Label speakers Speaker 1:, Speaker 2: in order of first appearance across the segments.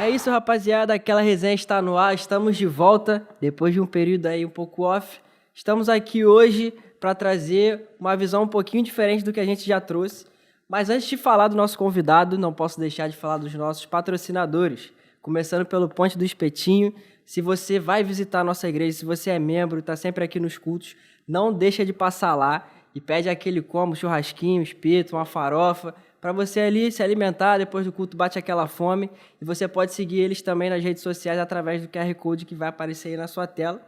Speaker 1: É isso, rapaziada, aquela resenha está no ar, estamos de volta, depois de um período aí um pouco off. Estamos aqui hoje para trazer uma visão um pouquinho diferente do que a gente já trouxe. Mas antes de falar do nosso convidado, não posso deixar de falar dos nossos patrocinadores. Começando pelo Ponte do Espetinho. Se você vai visitar a nossa igreja, se você é membro, está sempre aqui nos cultos, não deixa de passar lá e pede aquele combo, churrasquinho, espeto, uma farofa, para você ali se alimentar, depois do culto bate aquela fome. E você pode seguir eles também nas redes sociais através do QR Code que vai aparecer aí na sua tela.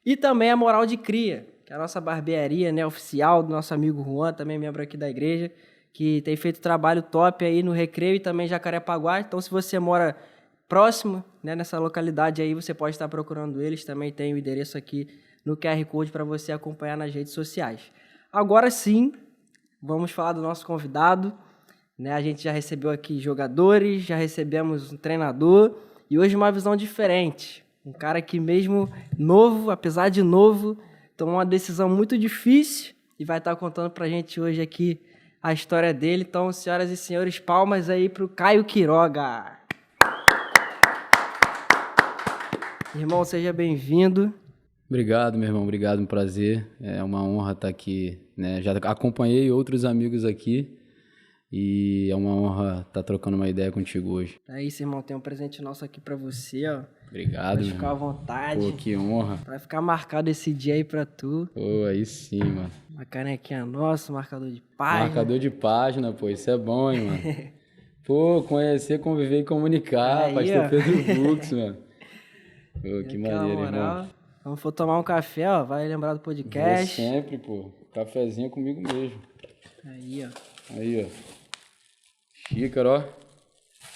Speaker 1: E também a Moral de Cria, que é a nossa barbearia, né, oficial do nosso amigo Juan, também membro aqui da igreja, que tem feito trabalho top aí no Recreio e também em Jacarepaguá. Então, se você mora próximo, né, nessa localidade aí, você pode estar procurando eles. Também tem o endereço aqui no QR Code para você acompanhar nas redes sociais. Agora sim, vamos falar do nosso convidado. Né? A gente já recebeu aqui jogadores, já recebemos um treinador e hoje uma visão diferente. Um cara que mesmo novo, apesar de novo, tomou uma decisão muito difícil e vai estar contando para a gente hoje aqui a história dele. Então, senhoras e senhores, palmas aí para o Caio Quiroga. Irmão, seja bem-vindo.
Speaker 2: Obrigado, meu irmão. Obrigado, um prazer. É uma honra estar aqui, né? Já acompanhei outros amigos aqui e é uma honra estar trocando uma ideia contigo hoje.
Speaker 1: É isso, irmão. Tem um presente nosso aqui pra você, ó.
Speaker 2: Obrigado,
Speaker 1: Pode ficar à vontade.
Speaker 2: Pô, que honra.
Speaker 1: Vai ficar marcado esse dia aí pra tu.
Speaker 2: Pô, aí sim, mano.
Speaker 1: Uma canequinha nossa, marcador de página.
Speaker 2: Marcador de página, pô. Isso é bom, hein, mano. Pô, conhecer, conviver e comunicar.
Speaker 1: Aí,
Speaker 2: Pastor
Speaker 1: ó.
Speaker 2: Pedro Fux, mano. Pô, que maneiro, irmão.
Speaker 1: Vamos for tomar um café, ó. Vai lembrar do podcast.
Speaker 2: Vou sempre, pô. Cafezinho é comigo mesmo.
Speaker 1: Aí, ó.
Speaker 2: Aí, ó. Xícara, ó.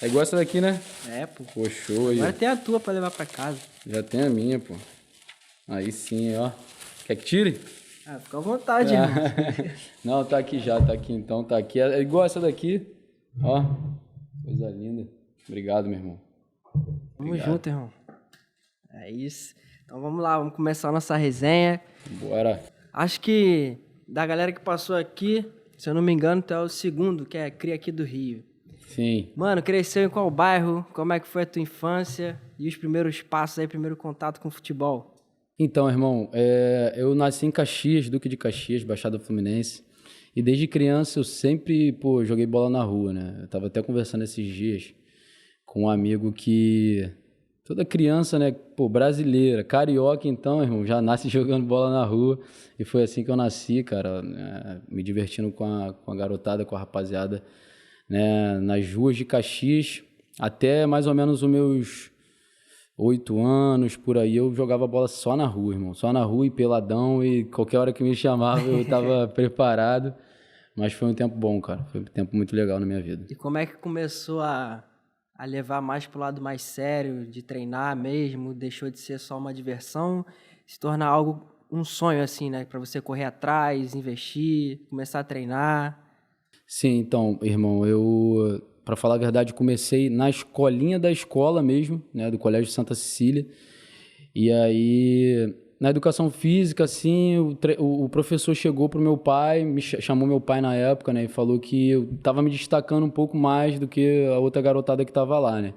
Speaker 2: É igual essa daqui, né?
Speaker 1: É, pô.
Speaker 2: Pô, show aí.
Speaker 1: Agora tem a tua pra levar pra casa.
Speaker 2: Já tem a minha, pô. Aí sim, ó. Quer que tire?
Speaker 1: Ah, fica à vontade, irmão.
Speaker 2: Não, tá aqui já, tá aqui então, tá aqui. É igual essa daqui, ó. Coisa linda. Obrigado, meu irmão.
Speaker 1: Tamo junto, irmão. É isso. Então vamos lá, vamos começar a nossa resenha.
Speaker 2: Bora.
Speaker 1: Acho que da galera que passou aqui, se eu não me engano, tu é o segundo que é cria aqui do Rio.
Speaker 2: Sim.
Speaker 1: Mano, cresceu em qual bairro? Como é que foi a tua infância? E os primeiros passos aí, primeiro contato com o futebol?
Speaker 2: Então, irmão, eu nasci em Caxias, Duque de Caxias, Baixada Fluminense. E desde criança eu sempre, pô, joguei bola na rua, né? Eu tava até conversando esses dias com um amigo que... Toda criança, né, pô, brasileira, carioca então, irmão, já nasce jogando bola na rua. E foi assim que eu nasci, cara, me divertindo com a garotada, com a rapaziada, né, nas ruas de Caxias. Até mais ou menos os meus 8 anos, por aí, eu jogava bola só na rua, irmão. Só na rua e peladão, e qualquer hora que me chamava eu tava preparado. Mas foi um tempo bom, cara, foi um tempo muito legal na minha vida.
Speaker 1: E como é que começou a levar mais pro lado mais sério, de treinar mesmo, deixou de ser só uma diversão, se tornar algo, um sonho assim, né, para você correr atrás, investir, começar a treinar?
Speaker 2: Sim, então, irmão, para falar a verdade, comecei na escolinha da escola mesmo, né, do Colégio Santa Cecília, e aí, na educação física, assim, o professor chegou pro meu pai, chamou meu pai na época, né, e falou que eu tava me destacando um pouco mais do que a outra garotada que tava lá, né.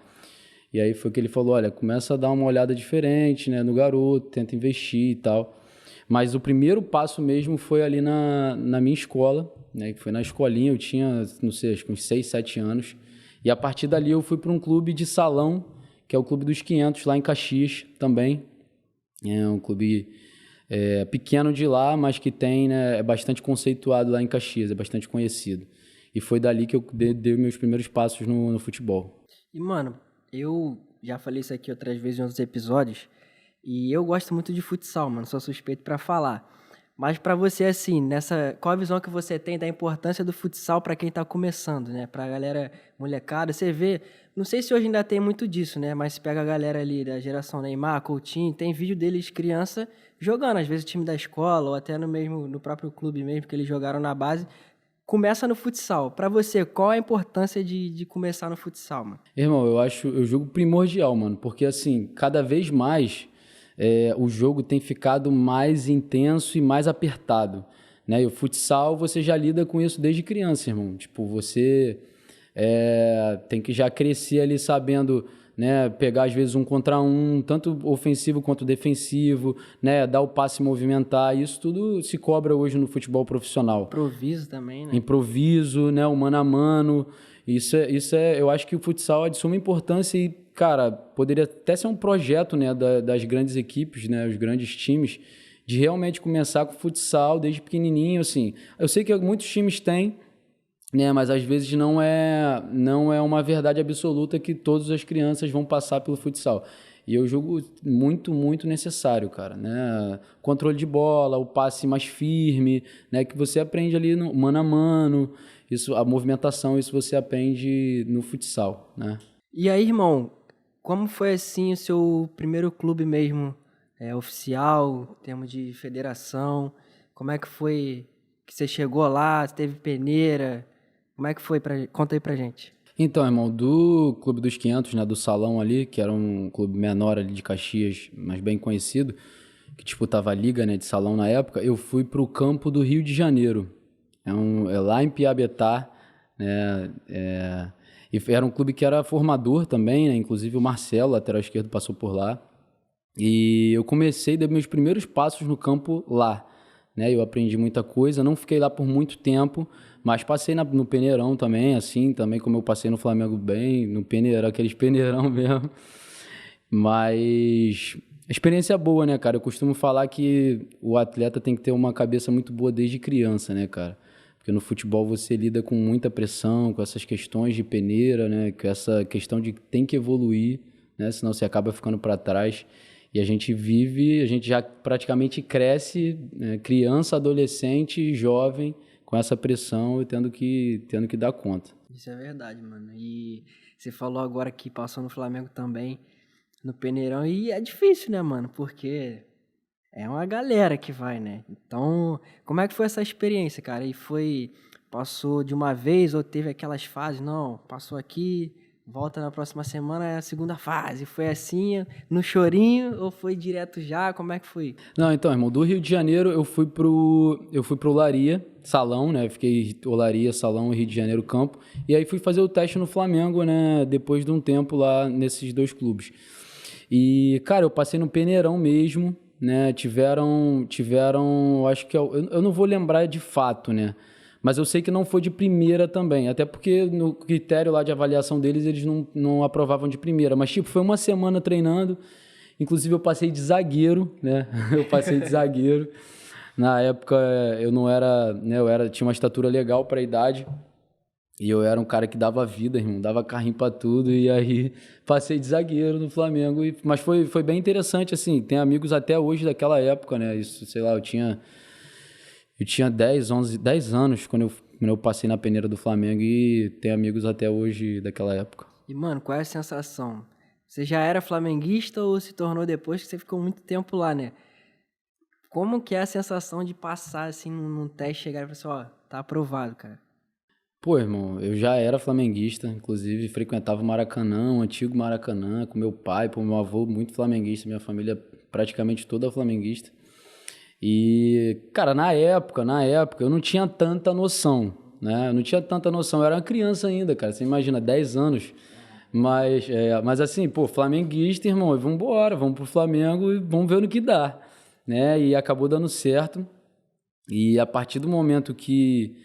Speaker 2: E aí foi que ele falou, olha, começa a dar uma olhada diferente, né, no garoto, tenta investir e tal. Mas o primeiro passo mesmo foi ali na minha escola, né, que foi na escolinha, eu tinha, não sei, acho que uns 6, 7 anos. E a partir dali eu fui para um clube de salão, que é o Clube dos 500, lá em Caxias também. É um clube pequeno de lá, mas que tem, né, é bastante conceituado lá em Caxias, é bastante conhecido. E foi dali que eu dei meus primeiros passos no futebol.
Speaker 1: E, mano, eu já falei isso aqui outras vezes em outros episódios, e eu gosto muito de futsal, mano, sou suspeito pra falar. Mas pra você, assim, qual a visão que você tem da importância do futsal pra quem tá começando, né? Pra galera molecada, você vê, não sei se hoje ainda tem muito disso, né? Mas se pega a galera ali da geração Neymar, Coutinho, tem vídeo deles criança jogando, às vezes o time da escola ou até no próprio clube mesmo que eles jogaram na base. Começa no futsal. Pra você, qual a importância de começar no futsal, mano?
Speaker 2: Irmão, eu julgo primordial, mano, porque assim, cada vez mais o jogo tem ficado mais intenso e mais apertado, né? E o futsal, você já lida com isso desde criança, irmão. Tipo, você tem que já crescer ali sabendo né? Pegar às vezes um contra um, tanto ofensivo quanto defensivo, né? Dar o passe e movimentar, isso tudo se cobra hoje no futebol profissional.
Speaker 1: Improviso também, né?
Speaker 2: Improviso, né? O mano a mano, eu acho que o futsal é de suma importância e, cara, poderia até ser um projeto, né? Das grandes equipes, né? Os grandes times, de realmente começar com o futsal desde pequenininho, assim. Eu sei que muitos times têm, né, mas às vezes não é uma verdade absoluta que todas as crianças vão passar pelo futsal. E eu julgo muito, muito necessário, cara, né? Controle de bola, o passe mais firme, né? Que você aprende ali no mano a mano, isso, a movimentação, isso você aprende no futsal, né?
Speaker 1: E aí, irmão, como foi assim o seu primeiro clube mesmo, oficial, em termos de federação? Como é que foi que você chegou lá? Você teve peneira? Como é que foi? Conta aí pra gente.
Speaker 2: Então, irmão, do Clube dos 500, né, do Salão ali, que era um clube menor ali de Caxias, mas bem conhecido, que disputava a liga, né, de salão na época, eu fui pro campo do Rio de Janeiro. É lá em Piabetá, né, e era um clube que era formador também, né, inclusive o Marcelo, lateral esquerdo, passou por lá. E eu comecei, dei meus primeiros passos no campo lá, né? Eu aprendi muita coisa, não fiquei lá por muito tempo, mas passei no peneirão também, assim, também como eu passei no Flamengo bem, no peneirão, aqueles peneirão mesmo. Mas experiência boa, né, cara? Eu costumo falar que o atleta tem que ter uma cabeça muito boa desde criança, né, cara? Porque no futebol você lida com muita pressão, com essas questões de peneira, né? Com essa questão de que tem que evoluir, né? Senão você acaba ficando para trás. E a gente já praticamente cresce, né? Criança, adolescente, jovem, com essa pressão e tendo que dar conta.
Speaker 1: Isso é verdade, mano. E você falou agora que passou no Flamengo também, no peneirão, e é difícil, né, mano? Porque é uma galera que vai, né? Então, como é que foi essa experiência, cara? Passou de uma vez ou teve aquelas fases? Não, passou aqui, volta na próxima semana, é a segunda fase. Foi assim, no chorinho ou foi direto já? Como é que foi?
Speaker 2: Não, então, irmão, do Rio de Janeiro eu fui pro Olaria, Salão, né? Fiquei Olaria, Salão, Rio de Janeiro, Campo. E aí fui fazer o teste no Flamengo, né? Depois de um tempo lá nesses dois clubes. E, cara, eu passei no peneirão mesmo, né? Acho que eu não vou lembrar de fato, né? Mas eu sei que não foi de primeira também, até porque no critério lá de avaliação deles, eles não aprovavam de primeira. Mas, tipo, foi uma semana treinando, inclusive eu passei de zagueiro, né? Eu passei de zagueiro. Na época eu não era, né? Tinha uma estatura legal para a idade. E eu era um cara que dava vida, irmão, dava carrinho pra tudo, e aí passei de zagueiro no Flamengo. Mas foi bem interessante, assim, tem amigos até hoje daquela época, né? Isso, sei lá, eu tinha 10 anos quando eu passei na peneira do Flamengo e tem amigos até hoje daquela época.
Speaker 1: E, mano, qual é a sensação? Você já era flamenguista ou se tornou depois que você ficou muito tempo lá, né? Como que é a sensação de passar, assim, num teste, chegar e falar assim, ó, tá aprovado, cara?
Speaker 2: Pô, irmão, eu já era flamenguista, inclusive frequentava o Maracanã, o antigo Maracanã, com meu pai, meu avô, muito flamenguista, minha família praticamente toda flamenguista. E, cara, na época, eu não tinha tanta noção, né? Eu não tinha tanta noção, eu era uma criança ainda, cara, você imagina, 10 anos. Mas assim, pô, flamenguista, irmão, e vambora, vamos pro Flamengo e vamos ver no que dá, né? E acabou dando certo. E a partir do momento que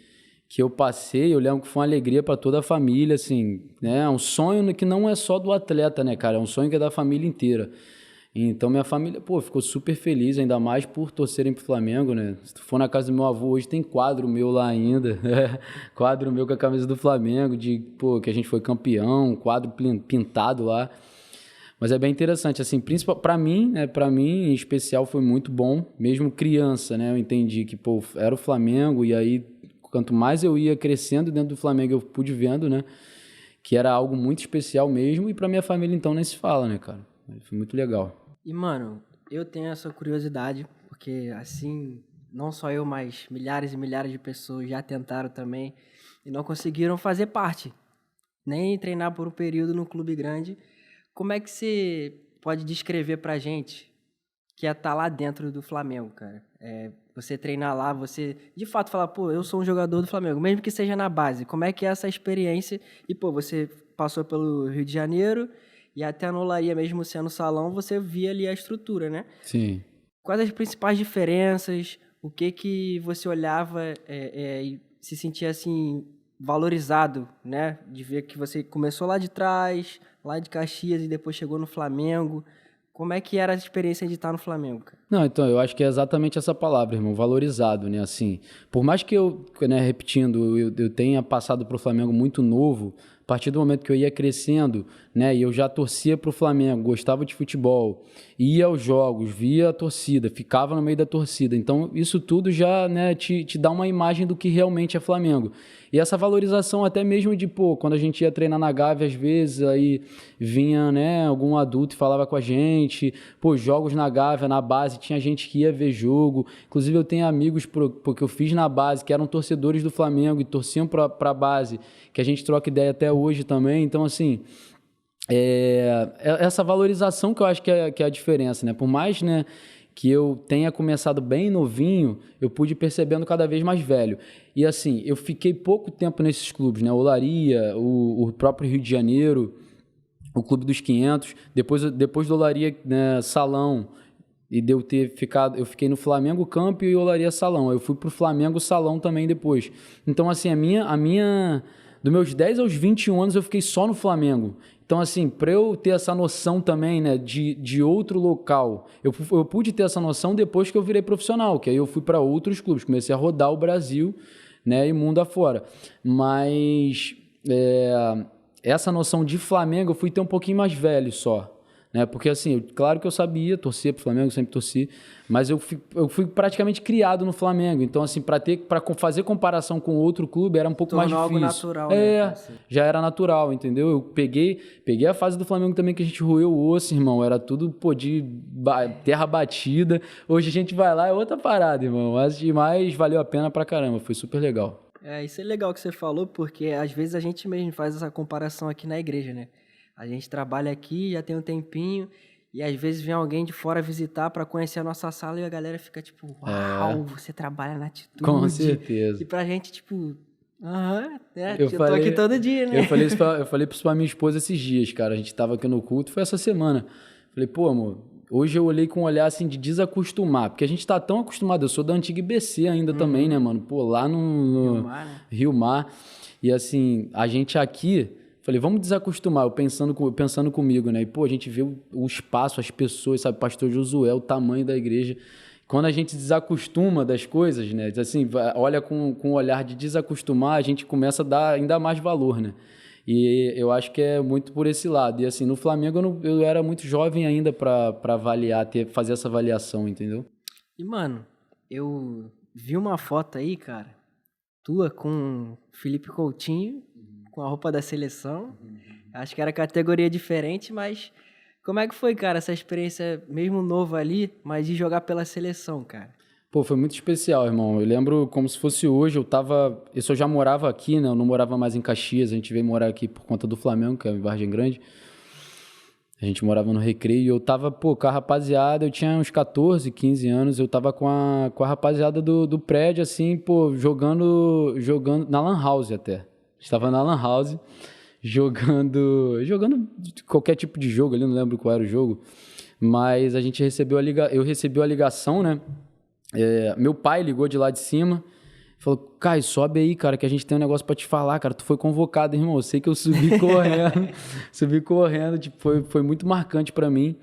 Speaker 2: eu passei, eu lembro que foi uma alegria para toda a família, assim, né? É um sonho que não é só do atleta, né, cara? É um sonho que é da família inteira. Então minha família, pô, ficou super feliz, ainda mais por torcerem pro Flamengo, né? Se tu for na casa do meu avô hoje, tem quadro meu lá ainda, quadro meu com a camisa do Flamengo, pô, que a gente foi campeão, quadro pintado lá. Mas é bem interessante, assim, principal para mim, né? Para mim, em especial, foi muito bom, mesmo criança, né? Eu entendi que, pô, era o Flamengo e aí quanto mais eu ia crescendo dentro do Flamengo, eu pude vendo, né? Que era algo muito especial mesmo. E pra minha família, então, nem se fala, né, cara? Foi muito legal.
Speaker 1: E, mano, eu tenho essa curiosidade, porque assim, não só eu, mas milhares e milhares de pessoas já tentaram também e não conseguiram fazer parte, nem treinar por um período no clube grande. Como é que você pode descrever pra gente que é estar lá dentro do Flamengo, cara? Você treinar lá, você de fato falar, pô, eu sou um jogador do Flamengo, mesmo que seja na base. Como é que é essa experiência? E, pô, você passou pelo Rio de Janeiro e até na olaria mesmo sendo salão, você via ali a estrutura, né?
Speaker 2: Sim.
Speaker 1: Quais as principais diferenças? O que você olhava e se sentia assim valorizado, né? De ver que você começou lá de trás, lá de Caxias e depois chegou no Flamengo. Como é que era a experiência de estar no Flamengo, cara?
Speaker 2: Não, então, eu acho que é exatamente essa palavra, irmão, valorizado, né, assim, por mais que eu, né, repetindo, eu tenha passado pro Flamengo muito novo, a partir do momento que eu ia crescendo, né, e eu já torcia pro Flamengo, gostava de futebol, ia aos jogos, via a torcida, ficava no meio da torcida, então isso tudo já, né, te dá uma imagem do que realmente é Flamengo. E essa valorização até mesmo de, pô, quando a gente ia treinar na Gávea, às vezes, aí vinha, né, algum adulto e falava com a gente, pô, jogos na Gávea, na base, tinha gente que ia ver jogo, inclusive eu tenho amigos porque eu fiz na base, que eram torcedores do Flamengo e torciam pra base, que a gente troca ideia até hoje também, então assim, essa valorização que eu acho que é a diferença, né, por mais, né, que eu tenha começado bem novinho, eu pude ir percebendo cada vez mais velho. E assim, eu fiquei pouco tempo nesses clubes, né? Olaria, o próprio Rio de Janeiro, o Clube dos 500, depois do Olaria, né, Salão, e de eu ter ficado, eu fiquei no Flamengo Campo e Olaria Salão. Eu fui pro Flamengo Salão também depois. Então assim, dos meus 10 aos 21 anos eu fiquei só no Flamengo. Então, assim, para eu ter essa noção também, né, de outro local, eu pude ter essa noção depois que eu virei profissional, que aí eu fui para outros clubes, comecei a rodar o Brasil, né, e mundo afora. Mas essa noção de Flamengo eu fui ter um pouquinho mais velho só. Né? Porque assim, claro que eu sabia, torcia pro Flamengo, sempre torci, mas eu fui praticamente criado no Flamengo, então assim, para fazer comparação com outro clube era um pouco mais difícil.
Speaker 1: Algo natural, né? Assim.
Speaker 2: Já era natural, entendeu? Eu peguei a fase do Flamengo também que a gente roeu o osso, irmão, era tudo, pô, de terra batida. Hoje a gente vai lá, é outra parada, irmão, mas valeu a pena pra caramba, foi super legal.
Speaker 1: Isso é legal que você falou, porque às vezes a gente mesmo faz essa comparação aqui na igreja, né? A gente trabalha aqui, já tem um tempinho, e às vezes vem alguém de fora visitar para conhecer a nossa sala e a galera fica tipo, uau, você trabalha na Atitude.
Speaker 2: Com certeza.
Speaker 1: E pra gente, tipo, eu tô aqui todo dia, né?
Speaker 2: Eu falei isso pra minha esposa esses dias, cara, a gente tava aqui no culto, foi essa semana. Falei, pô, amor, hoje eu olhei com um olhar assim de desacostumar, porque a gente tá tão acostumado, eu sou da antiga IBC ainda também, né, mano? Pô, lá no
Speaker 1: Rio Mar, né?
Speaker 2: Rio Mar, e assim, a gente aqui... Falei, vamos desacostumar, eu pensando comigo, né? E, pô, a gente vê o espaço, as pessoas, sabe? Pastor Josué, o tamanho da igreja. Quando a gente desacostuma das coisas, né? Assim, olha com o olhar de desacostumar, a gente começa a dar ainda mais valor, né? E eu acho que é muito por esse lado. E assim, no Flamengo eu era muito jovem ainda para avaliar, fazer essa avaliação, entendeu?
Speaker 1: E, mano, eu vi uma foto aí, cara, tua com Felipe Coutinho, com a roupa da seleção. Acho que era categoria diferente, mas como é que foi, cara, essa experiência, mesmo novo ali, mas de jogar pela seleção, cara?
Speaker 2: Pô, foi muito especial, irmão. Eu lembro como se fosse hoje, eu já morava aqui, né? Eu não morava mais em Caxias, a gente veio morar aqui por conta do Flamengo, que é em Vargem Grande. A gente morava no Recreio e eu tava, pô, com a rapaziada, eu tinha uns 14, 15 anos, eu tava com a rapaziada do prédio, assim, pô, jogando na Lan House até. Estava na Lan House, jogando qualquer tipo de jogo ali, não lembro qual era o jogo, mas eu recebi a ligação, né? Meu pai ligou de lá de cima, falou, Caio, sobe aí, cara, que a gente tem um negócio pra te falar, cara, tu foi convocado, irmão, eu sei que eu subi correndo, tipo, foi muito marcante pra mim.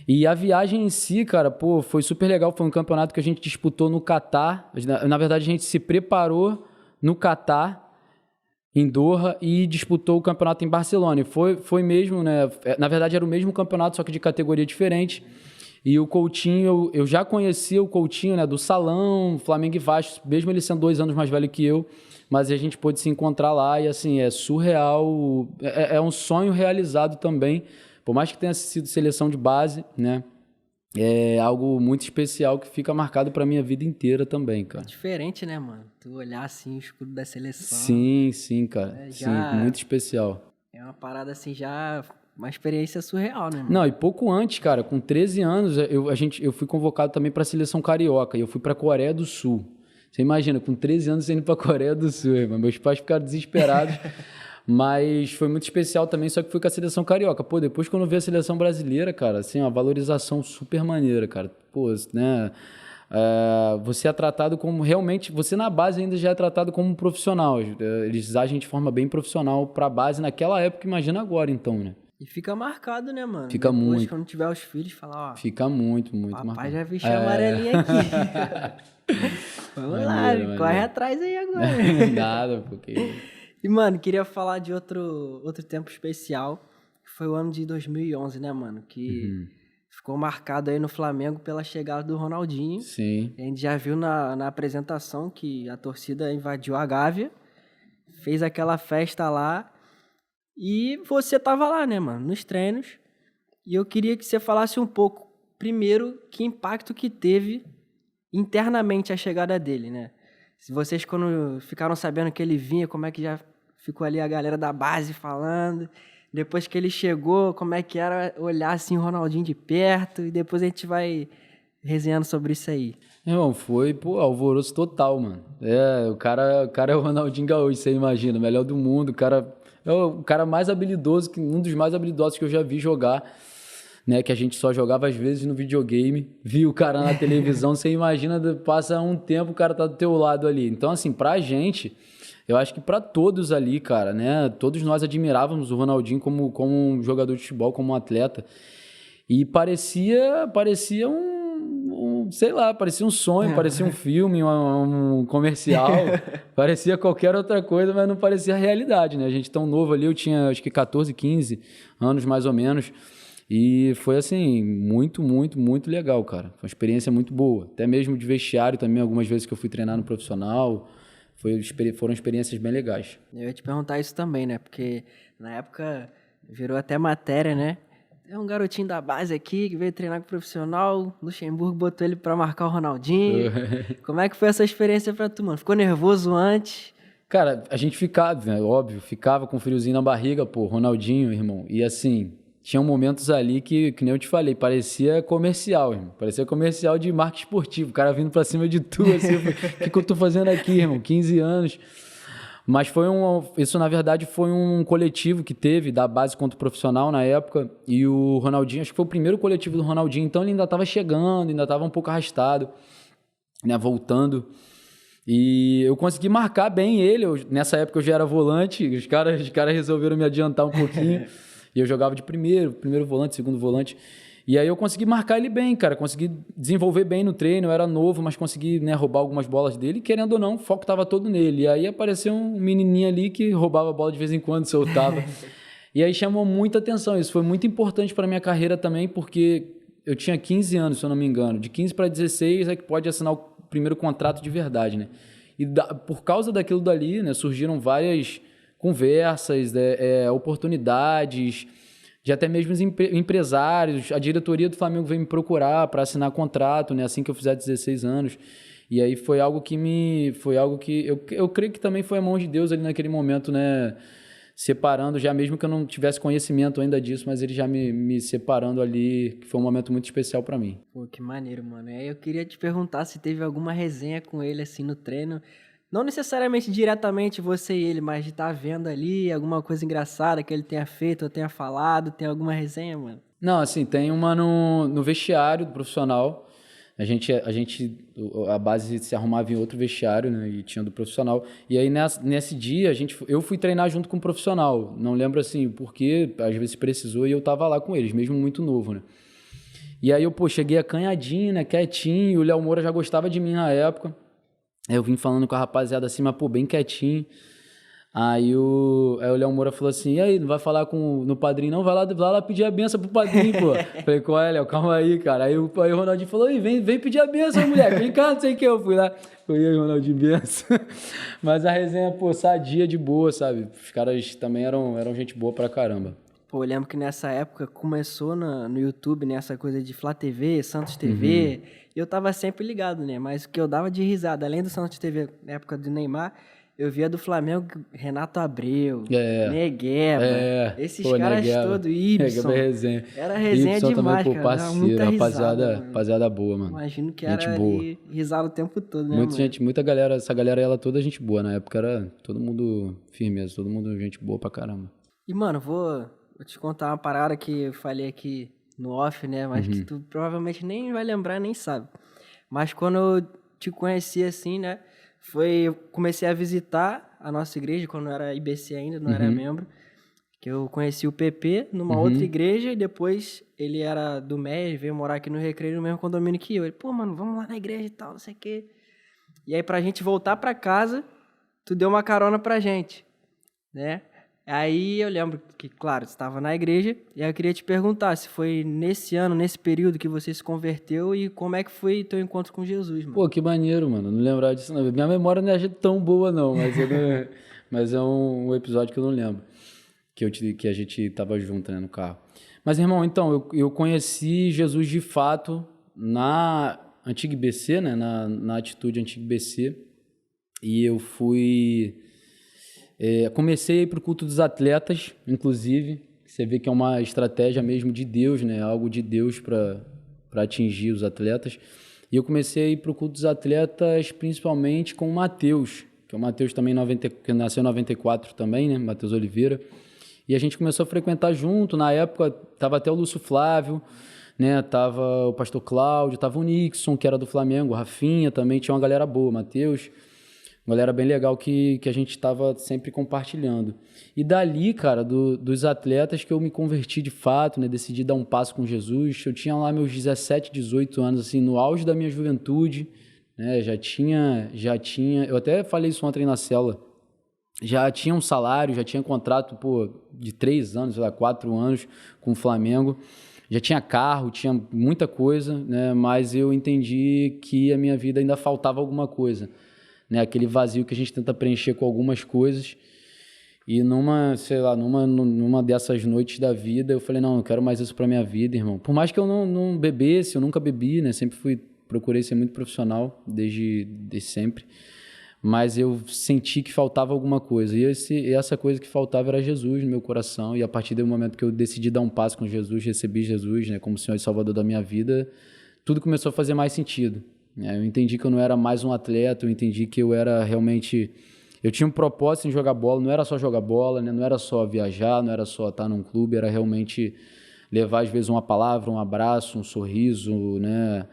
Speaker 2: E a viagem em si, cara, pô, foi super legal, foi um campeonato que a gente disputou no Catar, na verdade a gente se preparou no Catar, em Doha, e disputou o campeonato em Barcelona. E foi mesmo, né? Na verdade, era o mesmo campeonato, só que de categoria diferente. E o Coutinho, eu já conhecia o Coutinho, né? Do Salão, Flamengo e Vasco, mesmo ele sendo 2 anos mais velho que eu. Mas a gente pôde se encontrar lá e, assim, é surreal. É um sonho realizado também. Por mais que tenha sido seleção de base, né? É algo muito especial que fica marcado pra minha vida inteira também, cara.
Speaker 1: Diferente, né, mano? Tu olhar assim o escudo da seleção.
Speaker 2: Sim, cara. Sim, muito especial.
Speaker 1: É uma parada assim, já uma experiência surreal, né, mano?
Speaker 2: Não, e pouco antes, cara, com 13 anos, eu fui convocado também pra seleção carioca e eu fui pra Coreia do Sul. Você imagina, com 13 anos você indo pra Coreia do Sul, irmão. Meus pais ficaram desesperados. Mas foi muito especial também, só que foi com a seleção carioca. Pô, depois quando eu vi a seleção brasileira, cara, assim, uma valorização super maneira, cara. Pô, né? Você é tratado como realmente, você na base ainda já é tratado como um profissional. Eles agem de forma bem profissional pra base naquela época, imagina agora então, né?
Speaker 1: E fica marcado, né, mano?
Speaker 2: Fica
Speaker 1: Depois,
Speaker 2: muito,
Speaker 1: quando tiver os filhos, falar, ó,
Speaker 2: fica muito, muito
Speaker 1: papai
Speaker 2: marcado.
Speaker 1: já vestiu a amarelinha aqui. Vamos lá,
Speaker 2: Maneiro,
Speaker 1: corre
Speaker 2: maneiro.
Speaker 1: atrás aí agora.
Speaker 2: Nada, porque...
Speaker 1: E, mano, queria falar de outro tempo especial, que foi o ano de 2011, né, mano? Que ficou marcado aí no Flamengo pela chegada do Ronaldinho.
Speaker 2: Sim.
Speaker 1: A gente já viu na apresentação que a torcida invadiu a Gávea, fez aquela festa lá, e você tava lá, né, mano, nos treinos. E eu queria que você falasse um pouco, primeiro, que impacto que teve internamente a chegada dele, né? Se vocês, quando ficaram sabendo que ele vinha, como é que já ficou ali a galera da base falando. Depois que ele chegou, como é que era olhar assim o Ronaldinho de perto. E depois a gente vai resenhando sobre isso aí.
Speaker 2: Irmão, foi, pô, alvoroço total, mano. O cara é o Ronaldinho Gaúcho, você imagina, o melhor do mundo, o cara é o cara mais habilidoso, um dos mais habilidosos que eu já vi jogar, né, que a gente só jogava às vezes no videogame, viu o cara na televisão, você imagina, passa um tempo, o cara tá do teu lado ali. Então, assim, pra gente, eu acho que pra todos ali, cara, né, todos nós admirávamos o Ronaldinho como um jogador de futebol, como um atleta, e parecia sei lá, parecia um sonho, parecia um filme, um comercial, parecia qualquer outra coisa, mas não parecia realidade, né? A gente tão novo ali, eu tinha acho que 14, 15 anos mais ou menos, e foi assim, muito, muito, muito legal, cara. Foi uma experiência muito boa, até mesmo de vestiário também, algumas vezes que eu fui treinar no profissional, foram experiências bem legais.
Speaker 1: Eu ia te perguntar isso também, né? Porque na época virou até matéria, né? É um garotinho da base aqui que veio treinar com o profissional. Luxemburgo botou ele pra marcar o Ronaldinho. Como é que foi essa experiência pra tu, mano? Ficou nervoso antes?
Speaker 2: Cara, a gente ficava, né, óbvio, ficava com um friozinho na barriga, pô, Ronaldinho, irmão. E assim, tinham momentos ali que nem eu te falei, parecia comercial, irmão. Parecia comercial de marketing esportivo. O cara vindo pra cima de tu, assim, o que eu tô fazendo aqui, irmão? 15 anos. Mas isso na verdade foi um coletivo que teve da base contra o profissional na época, e o Ronaldinho, acho que foi o primeiro coletivo do Ronaldinho, então ele ainda estava chegando, ainda estava um pouco arrastado, né, voltando, e eu consegui marcar bem ele. Nessa época eu já era volante, os caras resolveram me adiantar um pouquinho, e eu jogava de primeiro volante, segundo volante. E aí eu consegui marcar ele bem, cara, consegui desenvolver bem no treino, eu era novo, mas consegui, né, roubar algumas bolas dele, e querendo ou não, o foco tava todo nele. E aí apareceu um menininho ali que roubava a bola de vez em quando, soltava. E aí chamou muita atenção, isso foi muito importante para minha carreira também, porque eu tinha 15 anos, se eu não me engano, de 15 para 16 é que pode assinar o primeiro contrato de verdade, né? E por causa daquilo dali, né, surgiram várias conversas, oportunidades, de até mesmo os empresários, a diretoria do Flamengo veio me procurar para assinar contrato, né, assim que eu fizer 16 anos. E aí foi algo que eu creio que também foi a mão de Deus ali naquele momento, né, separando, já mesmo que eu não tivesse conhecimento ainda disso, mas ele já me separando ali, que foi um momento muito especial para mim.
Speaker 1: Pô, que maneiro, mano. Aí eu queria te perguntar se teve alguma resenha com ele, assim, no treino. Não necessariamente diretamente você e ele, mas de estar vendo ali alguma coisa engraçada que ele tenha feito ou tenha falado. Tem alguma resenha, mano?
Speaker 2: Não, assim, tem uma no vestiário do profissional. A base se arrumava em outro vestiário, né? E tinha do profissional. E aí, nesse dia, eu fui treinar junto com o profissional. Não lembro, assim, porque às vezes precisou e eu tava lá com eles, mesmo muito novo, né? E aí eu, cheguei acanhadinho, né? Quietinho. E o Léo Moura já gostava de mim na época. Aí eu vim falando com a rapaziada assim, mas, bem quietinho. Aí o Léo Moura falou assim, e aí, não vai falar no padrinho não? Vai lá pedir a benção pro padrinho, pô. Falei, qual é, Léo? Calma aí, cara. Aí o Ronaldinho falou, vem pedir a benção, moleque. Vem cá, não sei o que. Eu fui lá, aí, Ronaldinho, benção. Mas a resenha, sadia, de boa, sabe? Os caras também eram gente boa pra caramba.
Speaker 1: Pô, eu lembro que nessa época começou no YouTube, né, essa coisa de Flá TV, Santos TV, e eu tava sempre ligado, né, mas o que eu dava de risada, além do Santos TV na época do Neymar, eu via do Flamengo Renato Abreu,
Speaker 2: É,
Speaker 1: Negueba, esses
Speaker 2: pô,
Speaker 1: caras
Speaker 2: Negueba.
Speaker 1: todos,
Speaker 2: Ibson
Speaker 1: Ibson.
Speaker 2: é resenha.
Speaker 1: Era resenha
Speaker 2: Ibson
Speaker 1: demais,
Speaker 2: também, pô,
Speaker 1: cara. Dava muita
Speaker 2: parceiro,
Speaker 1: risada, mano.
Speaker 2: rapaziada boa, mano.
Speaker 1: Imagino que
Speaker 2: Gente
Speaker 1: era
Speaker 2: boa.
Speaker 1: ali risada o tempo todo, né, mano?
Speaker 2: Muita galera, essa galera, ela toda gente boa. Na época era todo mundo firmeza, todo mundo gente boa pra caramba.
Speaker 1: E, mano, vou te contar uma parada que eu falei aqui no off, né? Mas que tu provavelmente nem vai lembrar, nem sabe. Mas quando eu te conheci assim, né? Eu comecei a visitar a nossa igreja, quando eu era IBC ainda, não era membro. Que eu conheci o PP numa outra igreja e depois ele era do MEI, veio morar aqui no Recreio, no mesmo condomínio que eu. Ele, pô, mano, vamos lá na igreja e tal, não sei o quê. E aí, pra gente voltar pra casa, tu deu uma carona pra gente, né? Aí eu lembro que, claro, você estava na igreja, e aí eu queria te perguntar se foi nesse ano, nesse período que você se converteu e como é que foi teu encontro com Jesus, mano.
Speaker 2: Pô, que maneiro, mano. Não lembrar disso, não. Minha memória não é tão boa, não, mas é um episódio que eu não lembro. Que a gente tava junto, né, no carro. Mas, irmão, então, eu conheci Jesus de fato na Antiga IBC, né, na Atitude Antiga IBC, e eu comecei a ir pro culto dos atletas, inclusive, você vê que é uma estratégia mesmo de Deus, né, algo de Deus para atingir os atletas, e eu comecei a ir pro culto dos atletas principalmente com o Matheus, que é o Matheus também, que nasceu em 94 também, né, Matheus Oliveira. E a gente começou a frequentar junto. Na época, tava até o Lúcio Flávio, né? Tava o pastor Cláudio, tava o Nixon, que era do Flamengo, o Rafinha também, tinha uma galera boa, Matheus. Uma galera bem legal que a gente tava sempre compartilhando. E dali, cara, dos atletas que eu me converti de fato, né? Decidi dar um passo com Jesus. Eu tinha lá meus 17, 18 anos, assim, no auge da minha juventude, né? Já tinha... Eu até falei isso ontem na célula. Já tinha um salário, já tinha contrato de 3 anos, sei lá, 4 anos com o Flamengo. Já tinha carro, tinha muita coisa, né? Mas eu entendi que a minha vida ainda faltava alguma coisa, né? Aquele vazio que a gente tenta preencher com algumas coisas. E numa dessas noites da vida, eu falei, não, eu quero mais isso pra minha vida, irmão. Por mais que eu não bebesse, eu nunca bebi, né? Procurei ser muito profissional desde sempre. Mas eu senti que faltava alguma coisa. E essa coisa que faltava era Jesus no meu coração. E a partir do momento que eu decidi dar um passo com Jesus, recebi Jesus, né, como Senhor e Salvador da minha vida, tudo começou a fazer mais sentido. Eu entendi que eu não era mais um atleta, eu entendi que eu era realmente... Eu tinha um propósito em jogar bola, não era só jogar bola, né, não era só viajar, não era só estar num clube, era realmente levar, às vezes, uma palavra, um abraço, um sorriso, né,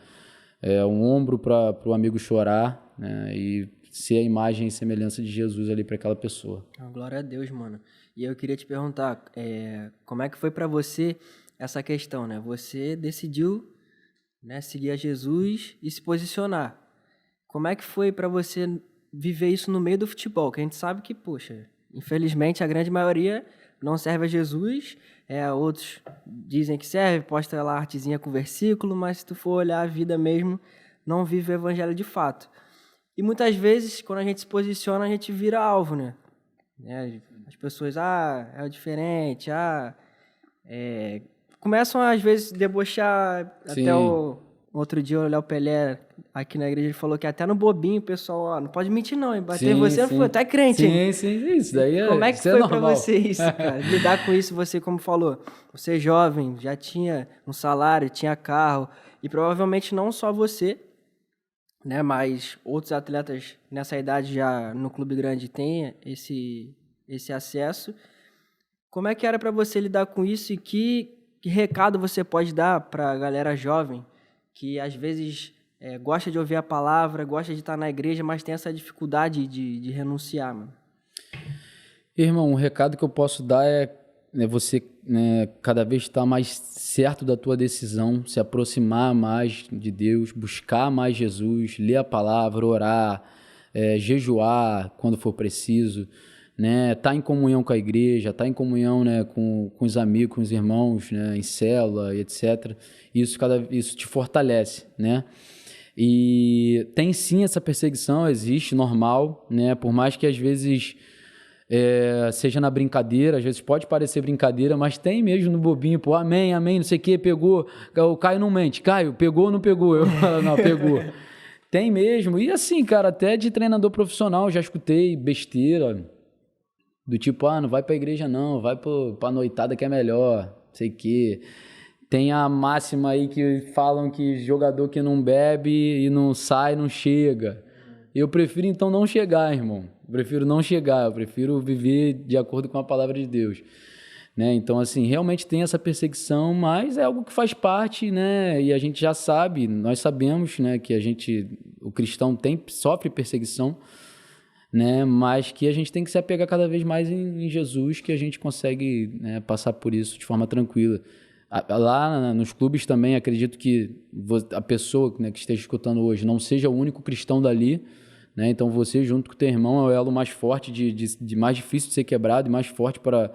Speaker 2: um ombro para o amigo chorar, né, e ser a imagem e semelhança de Jesus ali para aquela pessoa.
Speaker 1: Glória a Deus, mano. E eu queria te perguntar, como é que foi para você essa questão, né? Você decidiu, né, seguir a Jesus e se posicionar. Como é que foi para você viver isso no meio do futebol? Que a gente sabe que, poxa, infelizmente a grande maioria não serve a Jesus, outros dizem que serve, posta lá artezinha com versículo, mas se tu for olhar a vida mesmo, não vive o evangelho de fato. E muitas vezes, quando a gente se posiciona, a gente vira alvo, né? As pessoas, é o diferente, começam, às vezes, a debochar.
Speaker 2: Sim.
Speaker 1: Até outro dia, o Léo Pelé, aqui na igreja, ele falou que até no bobinho, o pessoal, não pode mentir não, hein? Bater
Speaker 2: Sim,
Speaker 1: você,
Speaker 2: sim.
Speaker 1: Tu é crente, hein?
Speaker 2: Sim, isso daí
Speaker 1: Como é que
Speaker 2: isso
Speaker 1: foi
Speaker 2: normal.
Speaker 1: pra você isso, cara? Lidar com isso, você, como falou, você é jovem, já tinha um salário, tinha carro, e provavelmente não só você, né, mas outros atletas nessa idade já no clube grande têm esse acesso. Como é que era para você lidar com isso e que recado você pode dar para a galera jovem que às vezes gosta de ouvir a palavra, gosta de estar na igreja, mas tem essa dificuldade de renunciar, mano?
Speaker 2: Irmão, um recado que eu posso dar é você, né, cada vez estar mais certo da tua decisão, se aproximar mais de Deus, buscar mais Jesus, ler a palavra, orar, jejuar quando for preciso, né, tá em comunhão com a igreja, tá em comunhão, né, com os amigos, com os irmãos, né, em célula e etc. Isso te fortalece, né? E tem sim essa perseguição, existe, normal, né? Por mais que às vezes seja na brincadeira, às vezes pode parecer brincadeira, mas tem mesmo no bobinho, pô, amém, não sei o que, pegou, o Caio não mente, Caio, pegou ou não pegou? Eu falo, não, pegou. Tem mesmo. E assim, cara, até de treinador profissional já escutei besteira. Do tipo, não vai pra igreja não, vai pra noitada que é melhor, sei o quê. Tem a máxima aí que falam que jogador que não bebe e não sai, não chega. Eu prefiro então não chegar, irmão. Eu prefiro não chegar, eu prefiro viver de acordo com a palavra de Deus. Né? Então, assim, realmente tem essa perseguição, mas é algo que faz parte, né? E a gente já sabe, nós sabemos, né, que o cristão sofre perseguição, né? Mas que a gente tem que se apegar cada vez mais em Jesus, que a gente consegue, né, passar por isso de forma tranquila. Lá nos clubes também, acredito que a pessoa, né, que esteja escutando hoje não seja o único cristão dali, né? Então você, junto com o teu irmão, é o elo mais forte, de mais difícil de ser quebrado e mais forte para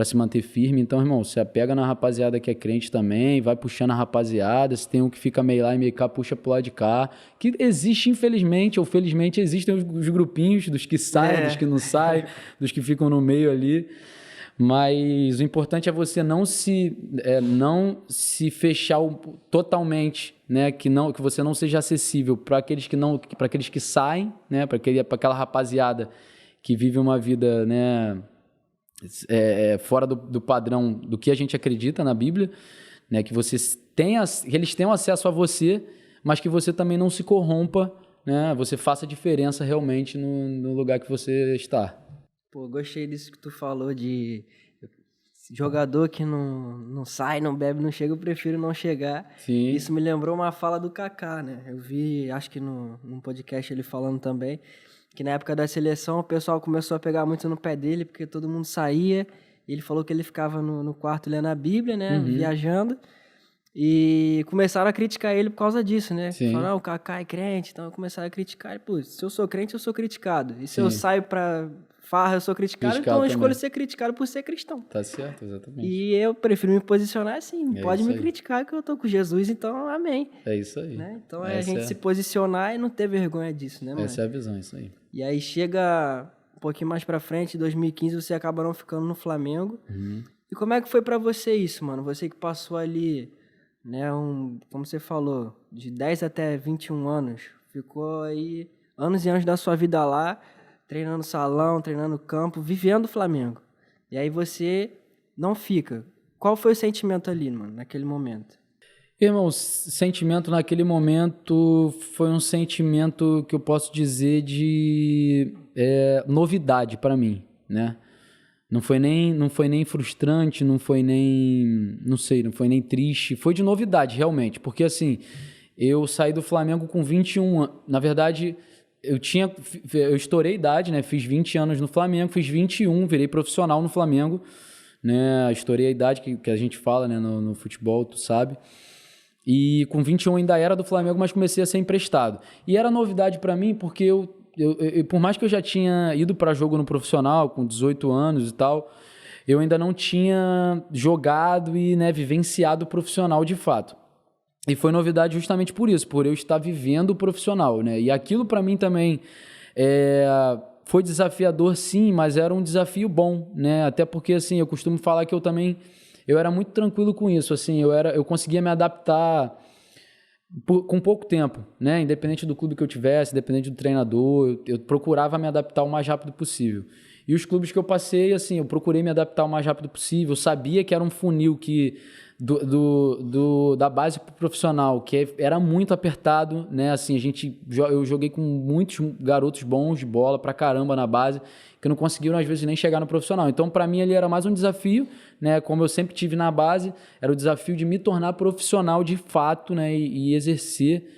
Speaker 2: se manter firme. Então, irmão, se apega na rapaziada que é crente também, vai puxando a rapaziada, se tem um que fica meio lá e meio cá, puxa pro lado de cá, que existe, infelizmente, ou felizmente, existem os grupinhos dos que saem, dos que não saem, dos que ficam no meio ali, mas o importante é você não se fechar totalmente, né? Que você não seja acessível para aqueles que saem, né? Para aquela rapaziada que vive uma vida, né, fora do padrão do que a gente acredita na Bíblia, né? Que eles tenham acesso a você, mas que você também não se corrompa, né? Você faça diferença realmente no lugar que você está.
Speaker 1: Pô, gostei disso que tu falou de jogador que não sai, não bebe, não chega, eu prefiro não chegar.
Speaker 2: Sim.
Speaker 1: Isso me lembrou uma fala do Kaká, né? Eu vi, acho que num podcast ele falando também, que na época da seleção o pessoal começou a pegar muito no pé dele, porque todo mundo saía, e ele falou que ele ficava no quarto lendo a Bíblia, né? Viajando, e começaram a criticar ele por causa disso, né? Falaram, o Kaká é crente, então começaram a criticar. E, pô, se eu sou crente, eu sou criticado. E se eu saio pra farra, eu sou criticado, então eu escolho ser criticado por ser cristão.
Speaker 2: Tá certo, exatamente.
Speaker 1: E eu prefiro me posicionar assim, pode me criticar que eu tô com Jesus, então amém.
Speaker 2: É isso aí.
Speaker 1: Né? Então a gente se posicionar e não ter vergonha disso, né, mano?
Speaker 2: Essa é a visão, isso aí.
Speaker 1: E aí chega um pouquinho mais pra frente, em 2015, você acaba não ficando no Flamengo. E como é que foi pra você isso, mano? Você que passou ali, né, como você falou, de 10 até 21 anos, ficou aí anos e anos da sua vida lá, treinando salão, treinando campo, vivendo o Flamengo. E aí você não fica. Qual foi o sentimento ali, mano, naquele momento?
Speaker 2: Irmão, o sentimento naquele momento foi um sentimento que eu posso dizer de novidade para mim, né? Não foi nem frustrante, não foi nem triste, foi de novidade realmente, porque assim, eu saí do Flamengo com 21 anos, na verdade, eu estourei a idade, né? Fiz 20 anos no Flamengo, fiz 21, virei profissional no Flamengo, né? Estourei a idade que a gente fala, né, no futebol, tu sabe. E com 21 ainda era do Flamengo, mas comecei a ser emprestado. E era novidade para mim, porque eu, por mais que eu já tinha ido para jogo no profissional, com 18 anos e tal, eu ainda não tinha jogado e, né, vivenciado o profissional de fato. E foi novidade justamente por isso, por eu estar vivendo o profissional, né? E aquilo para mim também foi desafiador, sim, mas era um desafio bom, né? Até porque, assim, eu costumo falar que eu era muito tranquilo com isso, assim, eu conseguia me adaptar com pouco tempo, né? Independente do clube que eu tivesse, independente do treinador, eu procurava me adaptar o mais rápido possível. E os clubes que eu passei, assim, eu procurei me adaptar o mais rápido possível, eu sabia que era um funil da base pro profissional, que era muito apertado, né? Assim, eu joguei com muitos garotos bons de bola pra caramba na base, que não conseguiram às vezes nem chegar no profissional. Então, para mim, ali era mais um desafio, né? Como eu sempre tive na base, era o desafio de me tornar profissional de fato, né? E exercer,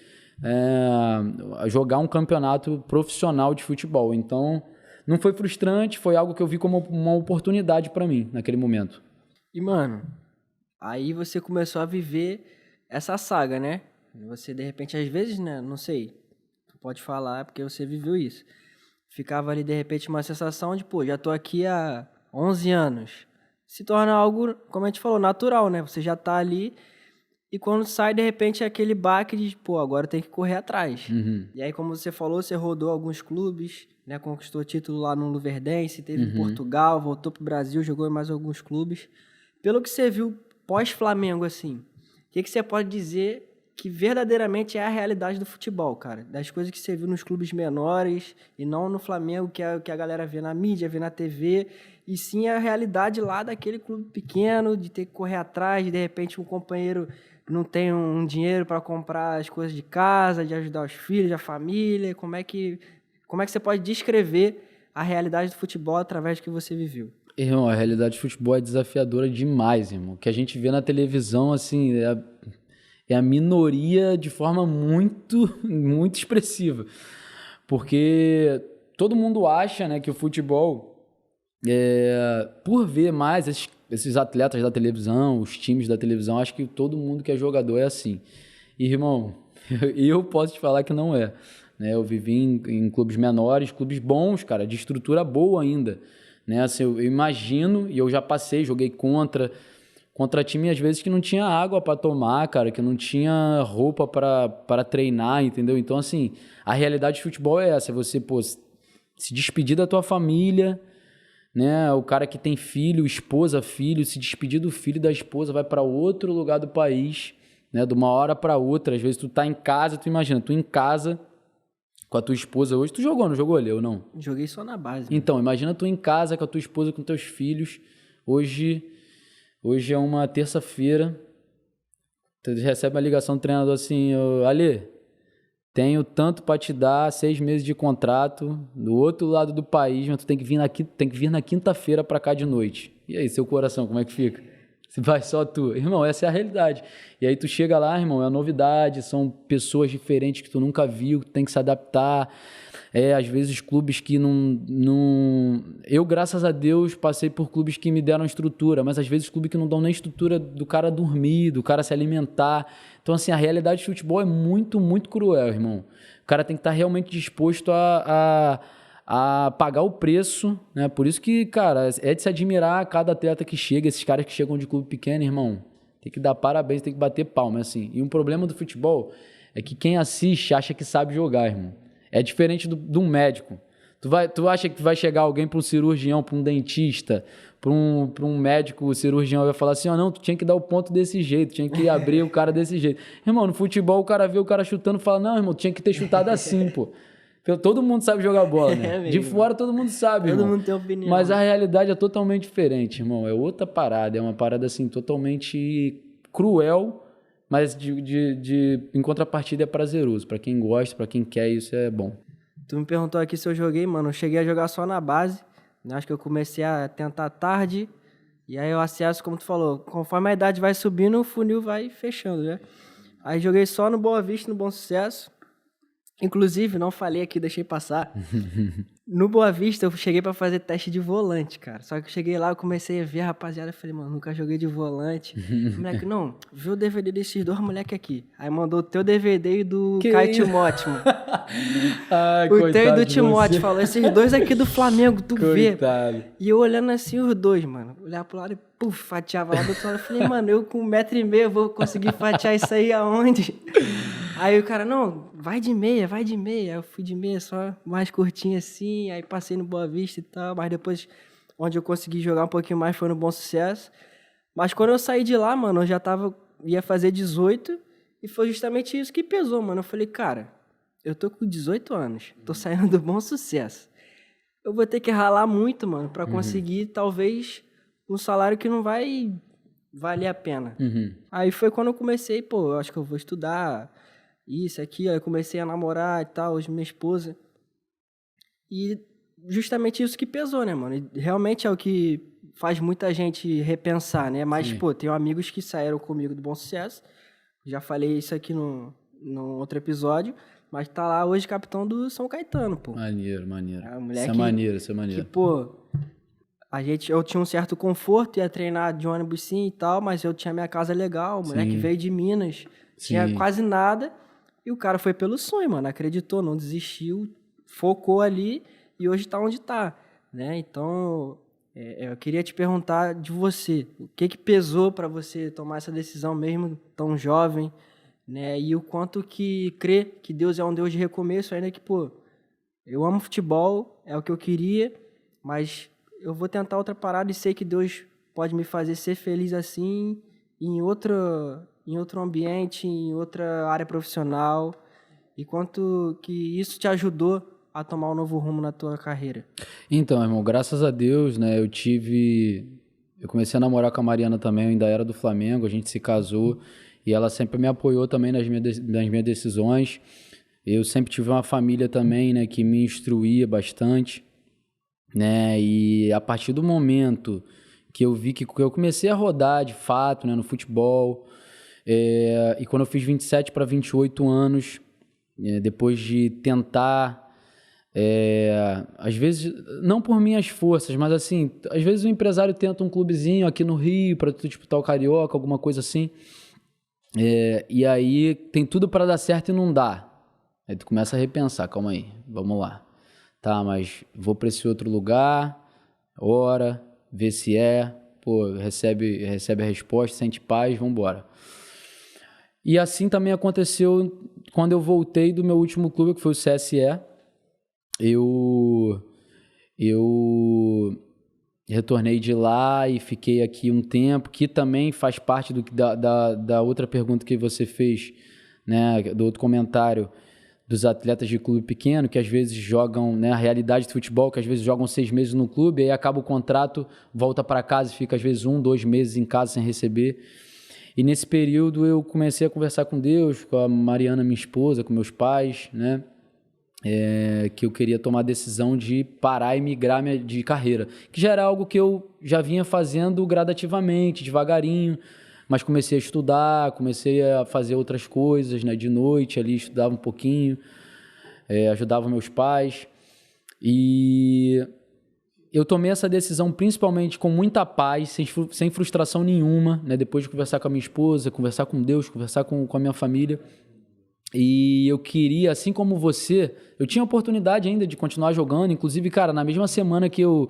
Speaker 2: jogar um campeonato profissional de futebol. Então, não foi frustrante, foi algo que eu vi como uma oportunidade para mim naquele momento.
Speaker 1: E, mano, aí você começou a viver essa saga, né? Você, de repente, às vezes, né? Não sei, tu pode falar porque você viveu isso. Ficava ali, de repente, uma sensação de, pô, já tô aqui há 11 anos. Se torna algo, como a gente falou, natural, né? Você já tá ali e quando sai, de repente, é aquele baque de, pô, agora tem que correr atrás. E aí, como você falou, você rodou alguns clubes, né? Conquistou título lá no Luverdense, teve em Portugal, voltou pro Brasil, jogou em mais alguns clubes. Pelo que você viu pós-Flamengo, assim, o que você pode dizer que verdadeiramente é a realidade do futebol, cara. Das coisas que você viu nos clubes menores e não no Flamengo, que a galera vê na mídia, vê na TV, e sim a realidade lá daquele clube pequeno, de ter que correr atrás, de repente um companheiro não tem um dinheiro para comprar as coisas de casa, de ajudar os filhos, a família. Como é que você pode descrever a realidade do futebol através do que você viveu?
Speaker 2: Irmão, a realidade do futebol é desafiadora demais, irmão. O que a gente vê na televisão, assim, é a minoria de forma muito, muito expressiva. Porque todo mundo acha, né, que o futebol, por ver mais esses atletas da televisão, os times da televisão, acho que todo mundo que é jogador é assim. E, irmão, eu posso te falar que não é. Né? Eu vivi em clubes menores, clubes bons, cara, de estrutura boa ainda. Né? Assim, eu imagino, e eu já passei, joguei contra time às vezes que não tinha água para tomar, cara, que não tinha roupa para treinar, entendeu? Então, assim, a realidade de futebol é essa, você, pô, se despedir da tua família, né? O cara que tem filho, esposa, filho, se despedir do filho e da esposa, vai para outro lugar do país, né? De uma hora para outra, às vezes tu tá em casa, tu imagina, tu em casa com a tua esposa hoje, tu jogou, não jogou, Leo, não?
Speaker 1: Joguei só na base.
Speaker 2: Então, imagina tu em casa com a tua esposa, com teus filhos, hoje é uma terça-feira, tu recebe uma ligação do treinador assim, Ale, tenho tanto para te dar, 6 meses de contrato, do outro lado do país, mas tu tem que vir na quinta-feira para cá de noite. E aí, seu coração, como é que fica? Se vai só tu. Irmão, essa é a realidade. E aí tu chega lá, irmão, é a novidade, são pessoas diferentes que tu nunca viu, que tu tem que se adaptar. Às vezes clubes que não... Eu, graças a Deus, passei por clubes que me deram estrutura, mas às vezes clubes que não dão nem estrutura do cara dormir, do cara se alimentar. Então, assim, a realidade de futebol é muito, muito cruel, irmão. O cara tem que estar realmente disposto a pagar o preço, né? Por isso que, cara, é de se admirar cada atleta que chega, esses caras que chegam de clube pequeno, irmão. Tem que dar parabéns, tem que bater palma, assim. E um problema do futebol é que quem assiste acha que sabe jogar, irmão. É diferente de um médico. Tu acha que vai chegar alguém para um cirurgião, para um dentista, para um médico cirurgião e vai falar assim, não, tu tinha que dar o ponto desse jeito, tinha que abrir o cara desse jeito. Irmão, no futebol o cara vê o cara chutando e fala, não, irmão, tu tinha que ter chutado assim, pô. Todo mundo sabe jogar bola, né? De fora todo mundo sabe, irmão.
Speaker 1: Todo mundo tem opinião.
Speaker 2: Mas a realidade é totalmente diferente, irmão. É outra parada, é uma parada assim totalmente cruel, mas em contrapartida é prazeroso. Pra quem gosta, pra quem quer, isso é bom.
Speaker 1: Tu me perguntou aqui se eu joguei, mano. Eu cheguei a jogar só na base. Acho que eu comecei a tentar tarde. E aí o acesso, como tu falou, conforme a idade vai subindo, o funil vai fechando, né? Aí joguei só no Boa Vista, no Bom Sucesso. Inclusive, não falei aqui, deixei passar. No Boa Vista, eu cheguei pra fazer teste de volante, cara. Só que eu cheguei lá, eu comecei a ver a rapaziada. Eu falei, mano, nunca joguei de volante. O moleque, não, viu o DVD desses dois moleques aqui. Aí mandou o teu DVD e do Caio Timóteo, mano.
Speaker 2: Ai,
Speaker 1: o teu e do Timóteo, falou, esses dois aqui do Flamengo, tu
Speaker 2: coitado.
Speaker 1: vê. E eu olhando assim os dois, mano. Olhava pro lado e, puf, fatiava lá do outro lado. Eu falei, mano, eu com 1,5 m vou conseguir fatiar isso aí aonde? Aí o cara, não, vai de meia. Aí eu fui de meia, só mais curtinho assim, aí passei no Boa Vista e tal, mas depois, onde eu consegui jogar um pouquinho mais foi no Bom Sucesso. Mas quando eu saí de lá, mano, eu já ia fazer 18, e foi justamente isso que pesou, mano. Eu falei, cara, eu tô com 18 anos, tô saindo do Bom Sucesso. Eu vou ter que ralar muito, mano, pra conseguir, talvez, um salário que não vai valer a pena. Aí foi quando eu comecei, pô, eu acho que eu vou estudar isso, aqui, aí eu comecei a namorar e tal, hoje minha esposa. E justamente isso que pesou, né, mano? E realmente é o que faz muita gente repensar, né? Mas, pô, tenho amigos que saíram comigo do Bom Sucesso. Já falei isso aqui no outro episódio. Mas tá lá hoje capitão do São Caetano, pô.
Speaker 2: Maneiro.
Speaker 1: Isso
Speaker 2: é maneiro.
Speaker 1: Que, pô, eu tinha um certo conforto, ia treinar de ônibus sim e tal, mas eu tinha minha casa legal, o moleque veio de Minas, tinha quase nada. E o cara foi pelo sonho, mano, acreditou, não desistiu, focou ali e hoje tá onde tá, né? Então, eu queria te perguntar de você, o que pesou pra você tomar essa decisão mesmo tão jovem, né? E o quanto que crê que Deus é um Deus de recomeço, ainda que, pô, eu amo futebol, é o que eu queria, mas eu vou tentar outra parada e sei que Deus pode me fazer ser feliz assim em outra em outro ambiente, em outra área profissional, e quanto que isso te ajudou a tomar um novo rumo na tua carreira?
Speaker 2: Então, irmão, graças a Deus, né, eu comecei a namorar com a Mariana também, eu ainda era do Flamengo, a gente se casou, e ela sempre me apoiou também nas minhas decisões. Eu sempre tive uma família também, né, que me instruía bastante, né, e a partir do momento que eu vi que eu comecei a rodar de fato, né, no futebol, e quando eu fiz 27 para 28 anos, depois de tentar, às vezes, não por minhas forças, mas assim, às vezes o empresário tenta um clubezinho aqui no Rio para tu disputar o Carioca, alguma coisa assim, e aí tem tudo para dar certo e não dá. Aí tu começa a repensar, calma aí, vamos lá. Tá, mas vou para esse outro lugar, ora, vê se recebe a resposta, sente paz, vambora. E assim também aconteceu quando eu voltei do meu último clube, que foi o CSE. Eu retornei de lá e fiquei aqui um tempo, que também faz parte da outra pergunta que você fez, né, do outro comentário, dos atletas de clube pequeno, que às vezes jogam, né, a realidade do futebol, que às vezes jogam 6 meses no clube, aí acaba o contrato, volta para casa e fica às vezes 1, 2 meses em casa sem receber. E nesse período eu comecei a conversar com Deus, com a Mariana, minha esposa, com meus pais, né, que eu queria tomar a decisão de parar e migrar de carreira, que já era algo que eu já vinha fazendo gradativamente, devagarinho, mas comecei a estudar, comecei a fazer outras coisas, né, de noite ali, estudava um pouquinho, ajudava meus pais, e eu tomei essa decisão principalmente com muita paz, sem frustração nenhuma, né, depois de conversar com a minha esposa, conversar com Deus, conversar com a minha família. E eu queria, assim como você, eu tinha a oportunidade ainda de continuar jogando, inclusive, cara, na mesma semana que eu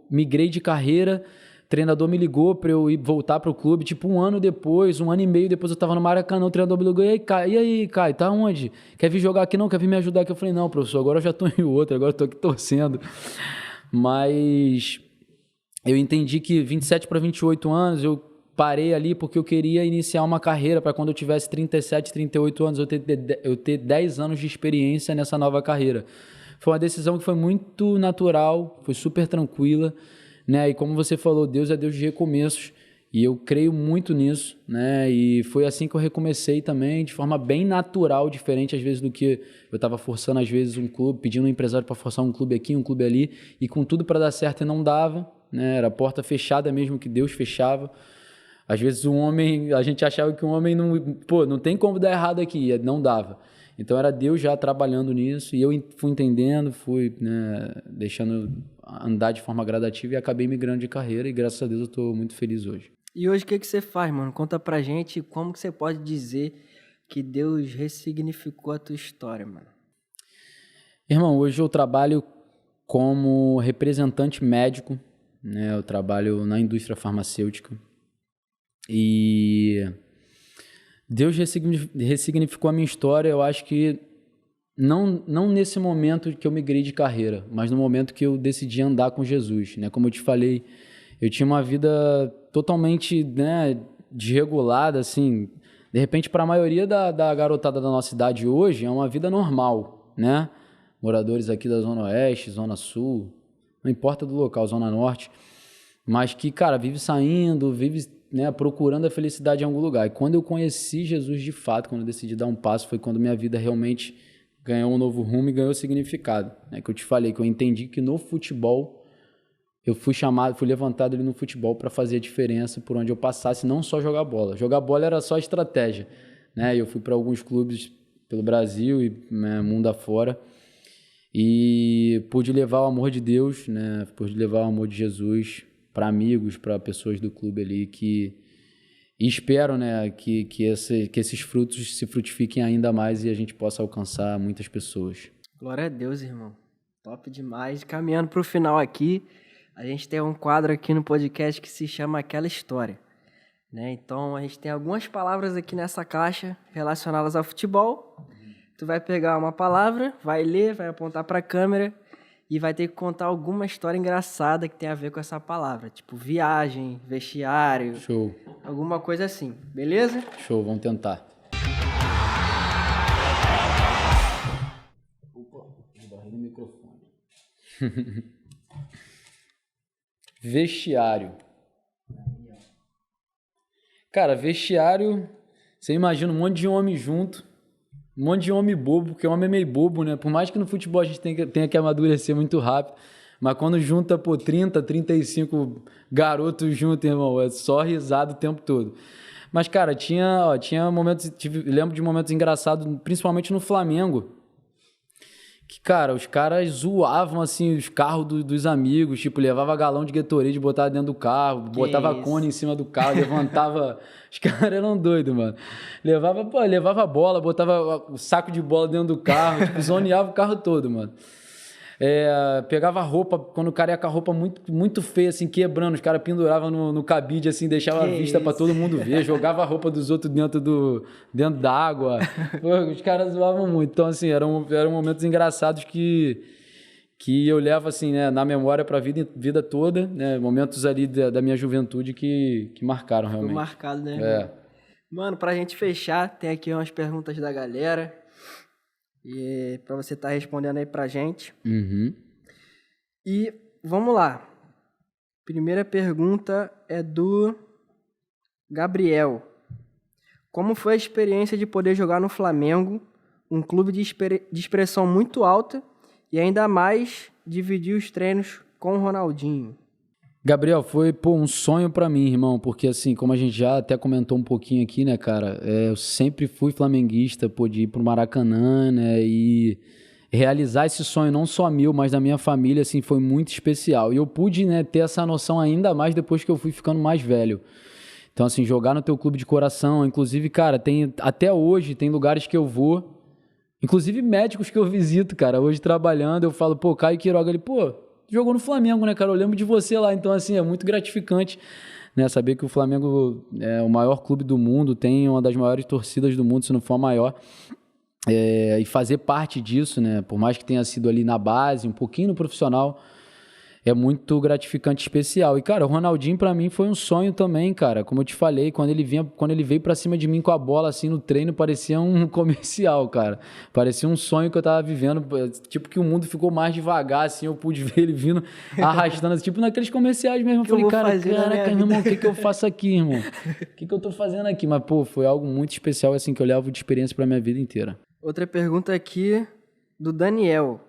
Speaker 2: migrei de carreira, o treinador me ligou para eu voltar pro clube, tipo 1 ano depois, 1 ano e meio depois eu tava no Maracanã, o treinador me ligou, e aí, Caio, tá onde? Quer vir jogar aqui não? Quer vir me ajudar aqui? Eu falei, não, professor, agora eu já tô em outro, agora eu tô aqui torcendo. Mas eu entendi que 27 para 28 anos eu parei ali porque eu queria iniciar uma carreira para quando eu tivesse 37, 38 anos eu ter 10 anos de experiência nessa nova carreira. Foi uma decisão que foi muito natural, foi super tranquila, né? E como você falou, Deus é Deus de recomeços e eu creio muito nisso, né? E foi assim que eu recomecei também, de forma bem natural, diferente às vezes do que eu estava forçando às vezes um clube, pedindo um empresário para forçar um clube aqui, um clube ali, e com tudo para dar certo e não dava, né? Era a porta fechada mesmo que Deus fechava. Às vezes a gente achava que um homem não tem como dar errado aqui, não dava. Então era Deus já trabalhando nisso e eu fui entendendo, fui, né, deixando andar de forma gradativa e acabei migrando de carreira e graças a Deus eu estou muito feliz hoje.
Speaker 1: E hoje o que você faz, mano? Conta pra gente como que você pode dizer que Deus ressignificou a tua história, mano.
Speaker 2: Irmão, hoje eu trabalho como representante médico, né? Eu trabalho na indústria farmacêutica e Deus ressignificou a minha história, eu acho que não nesse momento que eu migrei de carreira, mas no momento que eu decidi andar com Jesus, né? Como eu te falei, eu tinha uma vida totalmente, né, desregulada, assim. De repente, para a maioria da garotada da nossa idade hoje, é uma vida normal, né? Moradores aqui da Zona Oeste, Zona Sul, não importa do local, Zona Norte, mas que, cara, vive saindo, vive, né, procurando a felicidade em algum lugar. E quando eu conheci Jesus de fato, quando eu decidi dar um passo, foi quando minha vida realmente ganhou um novo rumo e ganhou significado, né? Que eu te falei, que eu entendi que no futebol eu fui levantado ali no futebol para fazer a diferença por onde eu passasse, não só jogar bola. Jogar bola era só estratégia, né? Eu fui para alguns clubes pelo Brasil e, né, mundo afora e pude levar o amor de Deus, né? Pude levar o amor de Jesus para amigos, para pessoas do clube ali e espero, né, que esses frutos se frutifiquem ainda mais e a gente possa alcançar muitas pessoas.
Speaker 1: Glória a Deus, irmão. Top demais. Caminhando pro final aqui, a gente tem um quadro aqui no podcast que se chama Aquela História, né? Então, a gente tem algumas palavras aqui nessa caixa relacionadas ao futebol. Tu vai pegar uma palavra, vai ler, vai apontar para a câmera e vai ter que contar alguma história engraçada que tem a ver com essa palavra. Tipo, viagem, vestiário,
Speaker 2: Show.
Speaker 1: alguma coisa assim. Beleza?
Speaker 2: Show, vamos tentar. Opa, esbarrei no microfone. Vestiário. Cara, vestiário, você imagina um monte de homem junto, um monte de homem bobo, porque homem é meio bobo, né? Por mais que no futebol a gente tenha que amadurecer muito rápido, mas quando junta, 30, 35 garotos juntos, irmão, é só risada o tempo todo. Mas, cara, tinha momentos, lembro de momentos engraçados, principalmente no Flamengo, que, cara, os caras zoavam, assim, os carros dos amigos, tipo, levava galão de Gatorade, botava dentro do carro, botava cone em cima do carro, levantava... Os caras eram doidos, mano. Levava bola, botava o saco de bola dentro do carro, tipo, zoneava o carro todo, mano. Pegava roupa, quando o cara ia com a roupa muito, muito feia, assim, quebrando, os caras penduravam no cabide, assim, deixava a vista pra todo mundo ver, jogava a roupa dos outros dentro da água. Pô, os caras zoavam muito. Então, assim, eram momentos engraçados que eu levo, assim, né, na memória pra vida toda, né, momentos ali da minha juventude que marcaram realmente.
Speaker 1: Ficou marcado, né? Mano, pra gente fechar, tem aqui umas perguntas da galera. E para você estar respondendo aí pra gente.
Speaker 2: Uhum.
Speaker 1: E vamos lá. Primeira pergunta é do Gabriel. Como foi a experiência de poder jogar no Flamengo, um clube de expressão muito alta, e ainda mais dividir os treinos com o Ronaldinho?
Speaker 2: Gabriel, foi um sonho pra mim, irmão, porque assim, como a gente já até comentou um pouquinho aqui, né, cara, eu sempre fui flamenguista, pude ir pro Maracanã, né, e realizar esse sonho não só meu, mas da minha família, assim, foi muito especial. E eu pude, né, ter essa noção ainda mais depois que eu fui ficando mais velho. Então, assim, jogar no teu clube de coração, inclusive, cara, até hoje tem lugares que eu vou, inclusive médicos que eu visito, cara, hoje trabalhando, eu falo, pô, Caio Quiroga, ele, pô, jogou no Flamengo, né, cara? Eu lembro de você lá. Então, assim, é muito gratificante, né? Saber que o Flamengo é o maior clube do mundo, tem uma das maiores torcidas do mundo, se não for a maior. E fazer parte disso, né? Por mais que tenha sido ali na base, um pouquinho no profissional, é muito gratificante, especial. E, cara, o Ronaldinho pra mim foi um sonho também, cara. Como eu te falei, quando ele veio pra cima de mim com a bola, assim, no treino, parecia um comercial, cara. Parecia um sonho que eu tava vivendo. Tipo, que o mundo ficou mais devagar, assim, eu pude ver ele vindo, arrastando, assim, tipo naqueles comerciais mesmo. Eu falei, caraca, meu irmão, o que eu faço aqui, irmão? O que eu tô fazendo aqui? Mas, pô, foi algo muito especial, assim, que eu levo de experiência pra minha vida inteira.
Speaker 1: Outra pergunta aqui do Daniel.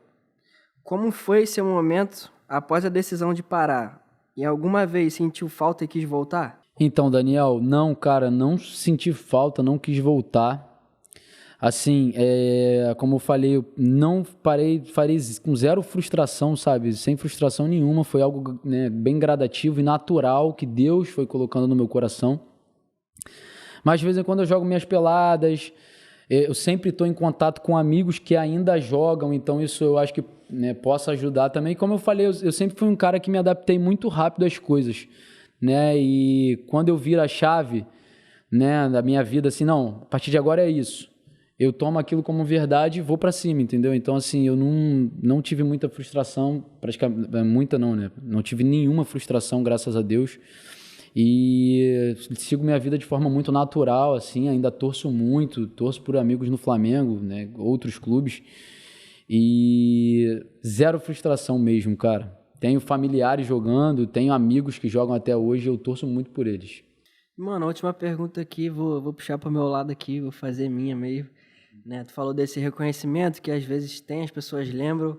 Speaker 1: Como foi seu momento após a decisão de parar? E alguma vez sentiu falta e quis voltar?
Speaker 2: Então, Daniel, não, cara, não senti falta, não quis voltar. Assim, como eu falei, eu não parei com zero frustração, sabe? Sem frustração nenhuma, foi algo, né, bem gradativo e natural que Deus foi colocando no meu coração. Mas de vez em quando eu jogo minhas peladas, eu sempre estou em contato com amigos que ainda jogam, então isso eu acho que, né, possa ajudar também. Como eu falei, eu sempre fui um cara que me adaptei muito rápido às coisas, né? E quando eu viro a chave, né, da minha vida, assim, não, a partir de agora é isso. Eu tomo aquilo como verdade e vou para cima, entendeu? Então, assim, eu não tive muita frustração, praticamente, muita não, né? Não tive nenhuma frustração, graças a Deus. E sigo minha vida de forma muito natural, assim, ainda torço por amigos no Flamengo, né, outros clubes, e zero frustração mesmo, cara. Tenho familiares jogando, tenho amigos que jogam até hoje, eu torço muito por eles.
Speaker 1: Mano, a última pergunta aqui, vou puxar pro meu lado aqui, vou fazer minha meio, né? Tu falou desse reconhecimento que às vezes tem, as pessoas lembram,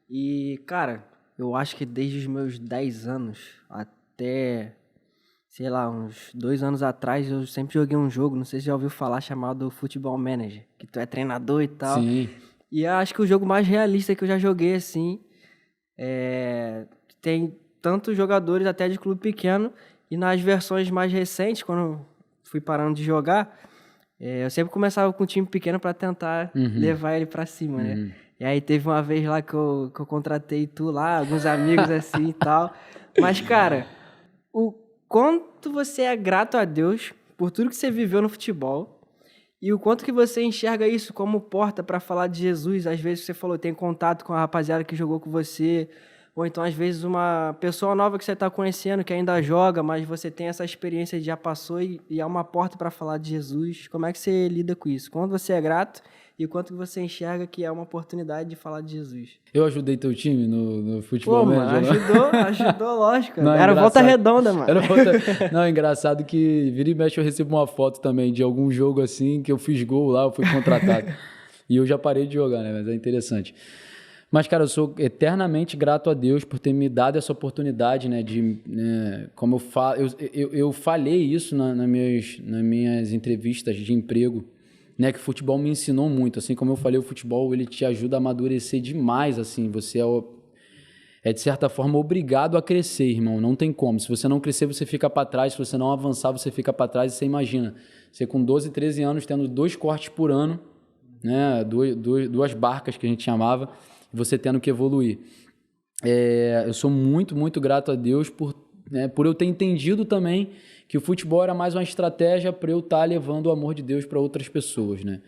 Speaker 1: e, cara, eu acho que desde os meus 10 anos até, sei lá, uns 2 anos atrás, eu sempre joguei um jogo, não sei se já ouviu falar, chamado Football Manager, que tu é treinador e tal.
Speaker 2: Sim.
Speaker 1: E eu acho que o jogo mais realista que eu já joguei, assim, tem tantos jogadores até de clube pequeno, e nas versões mais recentes, quando eu fui parando de jogar, eu sempre começava com um time pequeno para tentar levar ele para cima, né? E aí teve uma vez lá que eu contratei tu lá, alguns amigos assim e tal. Mas, cara, o quanto você é grato a Deus por tudo que você viveu no futebol E o quanto que você enxerga isso como porta para falar de Jesus? Às vezes você falou, tem contato com a rapaziada que jogou com você, ou então às vezes uma pessoa nova que você está conhecendo, que ainda joga, mas você tem essa experiência de já passou e é uma porta para falar de Jesus. Como é que você lida com isso? Quanto você é grato e quanto que você enxerga que é uma oportunidade de falar de Jesus?
Speaker 2: Eu ajudei teu time no futebol
Speaker 1: Pô, mano,
Speaker 2: manager,
Speaker 1: ajudou, lógico.
Speaker 2: Não, é
Speaker 1: Era volta
Speaker 2: engraçado.
Speaker 1: redonda, mano.
Speaker 2: Não, é engraçado que vira e mexe eu recebo uma foto também de algum jogo assim, que eu fiz gol lá, eu fui contratado. E eu já parei de jogar, né? Mas é interessante. Mas, cara, eu sou eternamente grato a Deus por ter me dado essa oportunidade, né? Como eu falo, eu falei isso nas minhas entrevistas de emprego, né? Que o futebol me ensinou muito. Assim como eu falei, o futebol ele te ajuda a amadurecer demais, assim. Você é de certa forma obrigado a crescer, irmão. Não tem como. Se você não crescer, você fica para trás. Se você não avançar, você fica para trás. E você imagina, você com 12, 13 anos tendo 2 cortes por ano, né? Duas barcas que a gente chamava, e você tendo que evoluir. Eu sou muito, muito grato a Deus por eu ter entendido também que o futebol era mais uma estratégia para eu estar levando o amor de Deus para outras pessoas, né?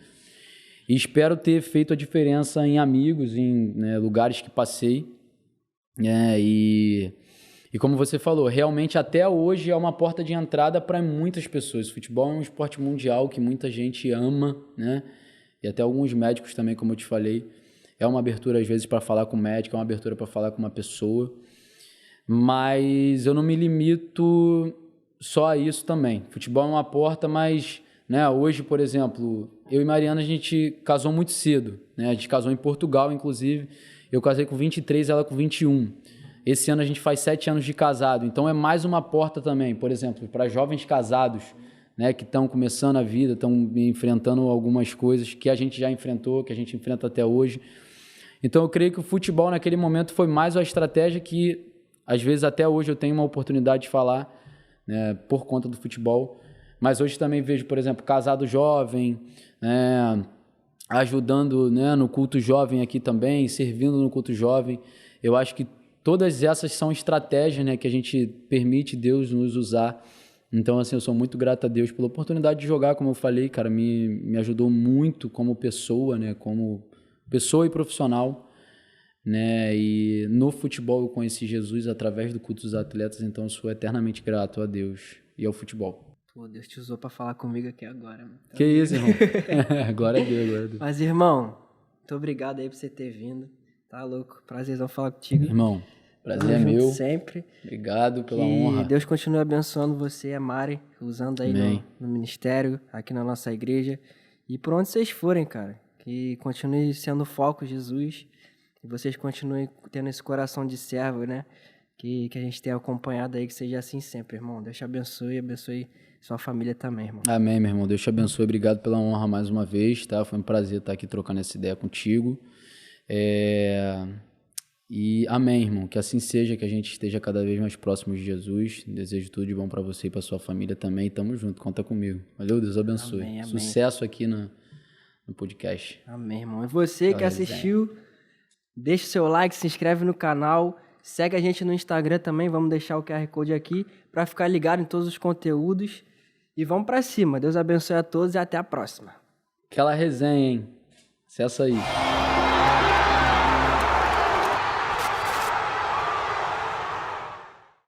Speaker 2: E espero ter feito a diferença em amigos, em lugares que passei. E como você falou, realmente até hoje é uma porta de entrada para muitas pessoas. O futebol é um esporte mundial que muita gente ama, né? E até alguns médicos também, como eu te falei. É uma abertura às vezes para falar com o médico, é uma abertura para falar com uma pessoa. Mas eu não me limito só a isso também. Futebol é uma porta, mas hoje, por exemplo, eu e Mariana a gente casou muito cedo, né? A gente casou em Portugal, inclusive. Eu casei com 23, ela com 21. Esse ano a gente faz 7 anos de casado, então é mais uma porta também, por exemplo, para jovens casados, né, que estão começando a vida, estão enfrentando algumas coisas que a gente já enfrentou, que a gente enfrenta até hoje. Então eu creio que o futebol naquele momento foi mais uma estratégia que, às vezes até hoje eu tenho uma oportunidade de falar, né, por conta do futebol, mas hoje também vejo, por exemplo, casado jovem, ajudando, né, no culto jovem aqui também, servindo no culto jovem. Eu acho que todas essas são estratégias, né, que a gente permite Deus nos usar. Então, assim, eu sou muito grato a Deus pela oportunidade de jogar, como eu falei, cara, me ajudou muito como pessoa, né, como pessoa e profissional, né, e no futebol eu conheci Jesus através do culto dos atletas, então eu sou eternamente grato a Deus e ao futebol.
Speaker 1: Pô, Deus te usou pra falar comigo aqui agora, mano.
Speaker 2: Que isso, irmão. Glória a Deus, glória a Deus.
Speaker 1: Mas, irmão, muito obrigado aí por você ter vindo. Tá louco? Prazerzão falar contigo.
Speaker 2: Irmão, prazer é
Speaker 1: Tamo junto
Speaker 2: meu.
Speaker 1: sempre.
Speaker 2: Obrigado pela
Speaker 1: Que
Speaker 2: honra.
Speaker 1: Deus continue abençoando você e a Mari, usando aí no ministério, aqui na nossa igreja. E por onde vocês forem, cara. Que continue sendo o foco Jesus. E vocês continuem tendo esse coração de servo, né? Que a gente tenha acompanhado aí, que seja assim sempre, irmão. Deus te abençoe e abençoe sua família também, irmão.
Speaker 2: Amém, meu irmão. Deus te abençoe. Obrigado pela honra mais uma vez, tá? Foi um prazer estar aqui trocando essa ideia contigo. E amém, irmão. Que assim seja, que a gente esteja cada vez mais próximos de Jesus. Desejo tudo de bom pra você e pra sua família também. Tamo junto, conta comigo. Valeu, Deus abençoe.
Speaker 1: Amém, amém.
Speaker 2: Sucesso aqui no podcast.
Speaker 1: Amém, irmão. E você que assistiu, deixa o seu like, se inscreve no canal, segue a gente no Instagram também, vamos deixar o QR Code aqui para ficar ligado em todos os conteúdos. E vamos para cima. Deus abençoe a todos e até a próxima.
Speaker 2: Aquela resenha, hein? Acessa aí.